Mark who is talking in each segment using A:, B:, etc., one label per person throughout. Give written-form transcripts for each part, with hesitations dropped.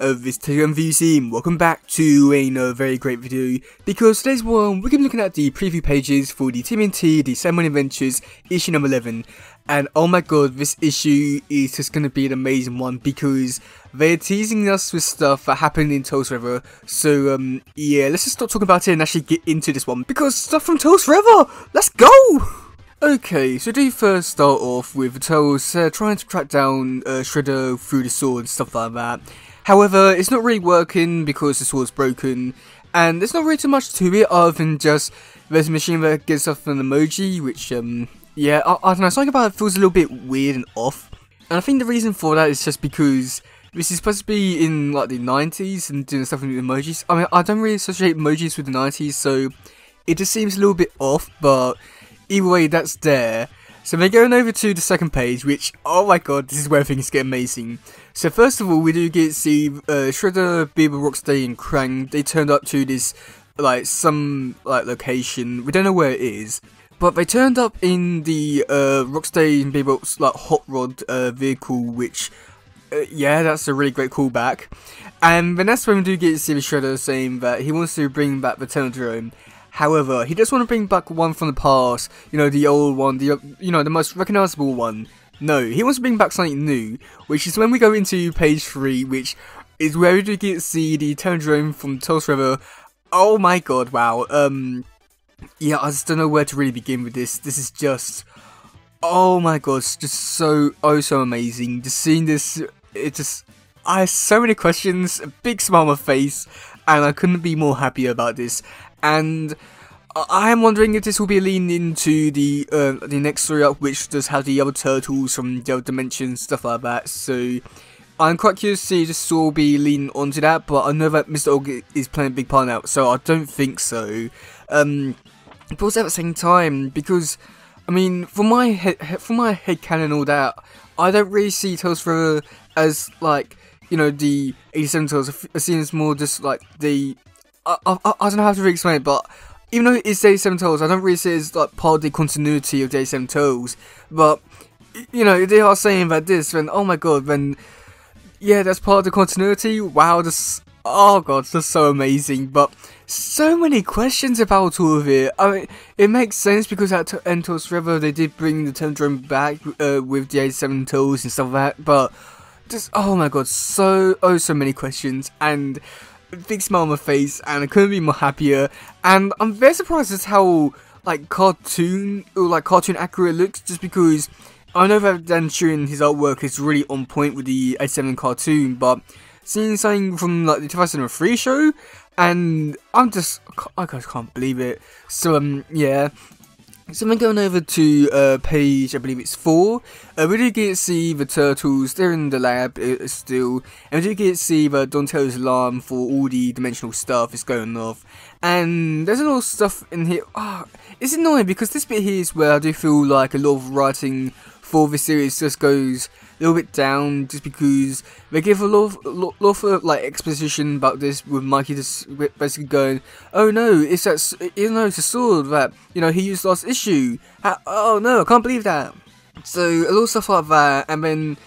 A: of this teddygaming, and welcome back to another very great video, because today's one we're going to be looking at the preview pages for the tmnt, the Ceremony Adventures, issue number 11, and oh my god, this issue is just going to be an amazing one, because they're teasing us with stuff that happened in Tales Forever. So yeah, let's just stop talking about it and actually get into this one, because stuff from Tales Forever, let's go! Okay, so do first start off with the Tails trying to track down Shredder through the sword and stuff like that. However, it's not really working because the sword's broken, and there's not really too much to it other than just there's a machine that gives off an emoji, which yeah, I don't know, something about it feels a little bit weird and off. And I think the reason for that is just because this is supposed to be in like the 90s and doing stuff with emojis. I mean, I don't really associate emojis with the 90s, so it just seems a little bit off, but either way, that's there. So they're going over to the second page, which, oh my god, this is where things get amazing. So first of all, we do get to see Shredder, Bieber, Rocksteady, and Krang. They turned up to this, some location. We don't know where it is, but they turned up in the Rocksteady and Bieber's hot rod vehicle, which, yeah, that's a really great callback. And then that's when we do get to see Shredder saying that he wants to bring back the Teddygaming. However, he does want to bring back one from the past, you know, the old one, the most recognizable one. No, he wants to bring back something new, which is when we go into page 3, which is where we do get to see the Teddygaming from Tales Forever. Oh my god, wow. Yeah, I just don't know where to really begin with this. This is just, oh my god, it's just so amazing. Just seeing this, I have so many questions, a big smile on my face, and I couldn't be more happy about this. And I am wondering if this will be a lean into the next story up, which does have the other turtles from the other dimensions, stuff like that. So I'm quite curious to see if this will be leaning onto that, but I know that Mr. Og is playing a big part now, so I don't think so. But also at the same time, because I mean, for my headcanon and all that, I don't really see Tales Forever as the 87 Tales. I see it as more just like the I don't know how to really explain it, but even though it's 87 Tales, I don't really see it as part of the continuity of the 87 Tales. But you know, if they are saying that this, then oh my god, then yeah, that's part of the continuity. Wow, this, oh god, that's so amazing. But so many questions about all of it. I mean, it makes sense because at Tales Forever they did bring the Teddygaming back with the 87 Tales and stuff like that. But just oh my god, so many questions and big smile on my face, and I couldn't be more happier. And I'm very surprised at how cartoon accurate it looks, just because I know that Dan Sheeran, his artwork is really on point with the 87 cartoon, but seeing something from the 2003 show, and I just can't believe it. So yeah. So then going over to page, I believe it's 4, we do get to see the turtles, they're in the lab still, and we do get to see the Donatello's alarm for all the dimensional stuff is going off, and there's a lot of stuff in here. It's annoying because this bit here is where I do feel like a lot of writing for this series just goes a little bit down, just because they give a lot of exposition about this, with Mikey just basically going, oh no, it's a sword that he used last issue. Oh no, I can't believe that. So a lot of stuff like that, and then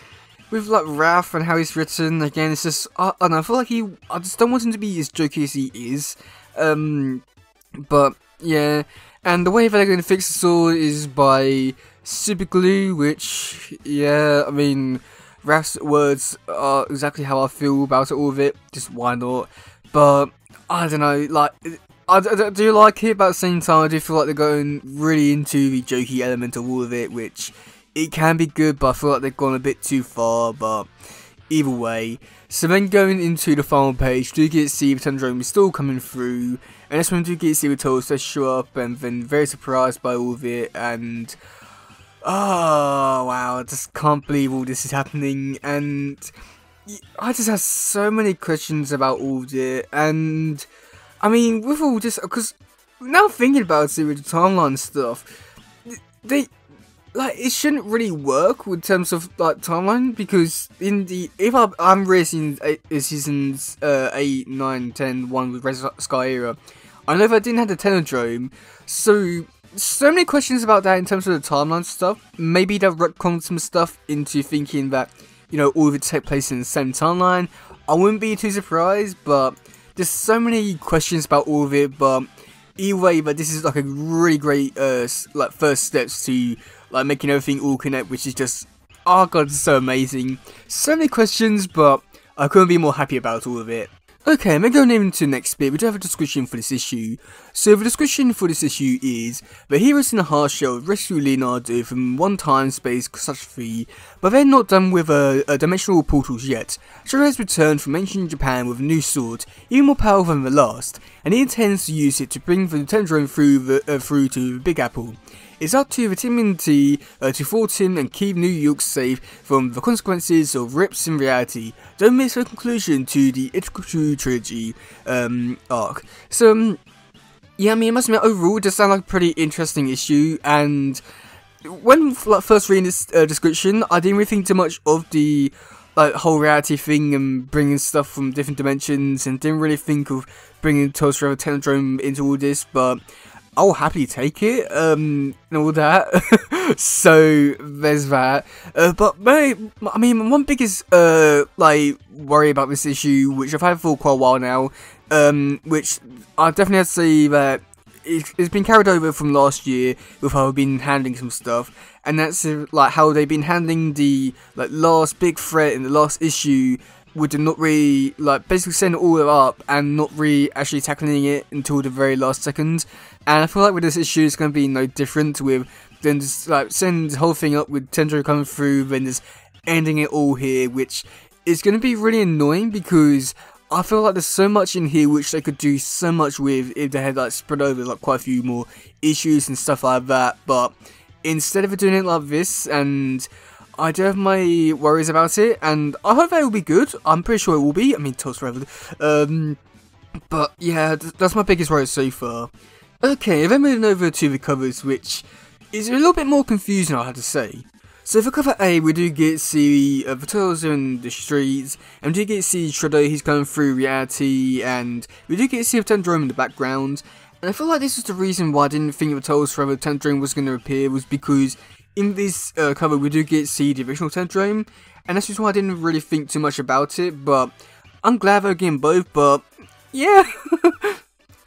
A: with Raph and how he's written, again, it's just I don't know, I feel like I just don't want him to be as jokey as he is. But yeah, and the way that they're going to fix the sword is by super glue, which, yeah, I mean, Raph's words are exactly how I feel about it, all of it, just why not. But I don't know, I do like it, but at the same time I do feel like they're going really into the jokey element of all of it, which it can be good, but I feel like they've gone a bit too far. But either way, so then going into the final page, do get to see the Teddygaming is still coming through, and that's when we do get to see the Toads that show up, and then very surprised by all of it, and oh wow, I just can't believe all this is happening, and I just have so many questions about all of it. And I mean, with all this, because now thinking about it with the timeline stuff, it shouldn't really work in terms of timeline, because if I'm racing seasons 8, 9, 10, 1 with Red Sky era, I know that I didn't have the Teddygaming, so many questions about that in terms of the timeline stuff. Maybe they've retconned some stuff into thinking that all of it take place in the same timeline. I wouldn't be too surprised, but there's so many questions about all of it, but either way, but this is like a really great like first steps to like making everything all connect, which is just, oh god, it's so amazing. So many questions, but I couldn't be more happy about all of it. Okay, I'm going into the next bit. We do have a description for this issue. So the description for this issue is: the heroes in the hard shell rescue Leonardo from one time space catastrophe, but they're not done with dimensional portals yet. Shiro has returned from ancient Japan with a new sword, even more powerful than the last, and he intends to use it to bring the tendrome through to the Big Apple. It's up to the tmnt to thwart him and keep New York safe from the consequences of rips in reality. Don't miss the conclusion to the Ichikuchu trilogy arc. So, yeah, I mean, I must admit, overall, it does sound like a pretty interesting issue, and when first reading this description, I didn't really think too much of the whole reality thing and bringing stuff from different dimensions, and didn't really think of bringing Tales Forever Tendrome into all this, but I'll happily take it, and all that. So there's that. But I mean, one biggest worry about this issue, which I've had for quite a while now, which I definitely have to say that it's been carried over from last year with how I've been handling some stuff, and that's like how they've been handling the last big threat in the last issue, with them not really basically setting it all up and not really actually tackling it until the very last second. And I feel like with this issue it's going to be no different, with then just setting the whole thing up with Tendro coming through, then just ending it all here, which is going to be really annoying because I feel like there's so much in here which they could do so much with if they had spread over quite a few more issues and stuff like that. But instead of doing it like this, and I do have my worries about it, and I hope that it will be good. I'm pretty sure it will be. I mean, Tales Forever. But yeah, that's my biggest worry so far. Okay, then moving over to the covers, which is a little bit more confusing, I have to say. So for cover A, we do get to see the turtles in the streets, and we do get to see Shredder, he's going through reality, and we do get to see the Tendrome in the background. And I feel like this is the reason why I didn't think the Tales Forever Tendrome was going to appear, was because in this cover we do get to see the original Tendrome, and that's just why I didn't really think too much about it, but I'm glad they're getting both, but yeah.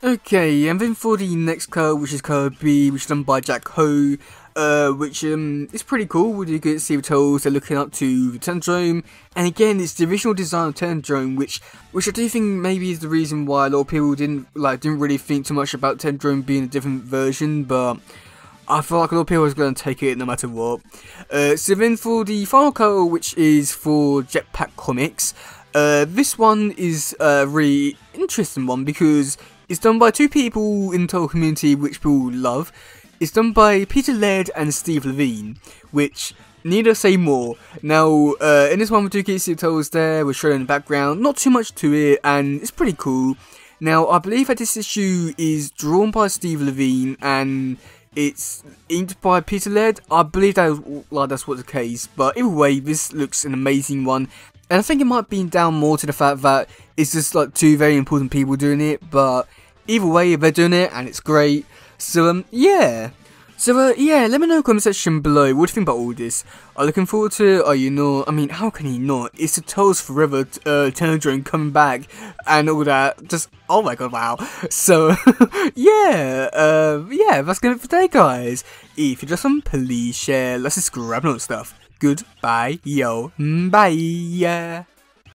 A: Okay, and then for the next cover, which is cover B, which is done by Jack Ho, which is pretty cool. We do get to see the Turtles, they're looking up to the Tendrome, and again, it's the original design of Tendrome, which I do think maybe is the reason why a lot of people didn't really think too much about Tendrome being a different version, but I feel like a lot of people are going to take it no matter what. So then for the final cover, which is for Jetpack Comics, this one is a really interesting one because it's done by two people in the Turtle community which people love. It's done by Peter Laird and Steve Levine, which need to say more. Now, in this one we do get to see the Turtles there, we're showing in the background, not too much to it, and it's pretty cool. Now, I believe that this issue is drawn by Steve Levine, and it's inked by Peter Laird. I believe that that's what's the case, but either way, this looks an amazing one. And I think it might be down more to the fact that it's just two very important people doing it, but either way, they're doing it and it's great. So yeah. So yeah, let me know in the comment section below, what do you think about all this? Are you looking forward to it? Are you not? I mean, how can you not? It's the Tales Forever Tendrome coming back and all that. Just, oh my god, wow. So yeah, that's gonna be for today, guys. If you just want, please share, let's subscribe and all that stuff. Goodbye, yo, bye.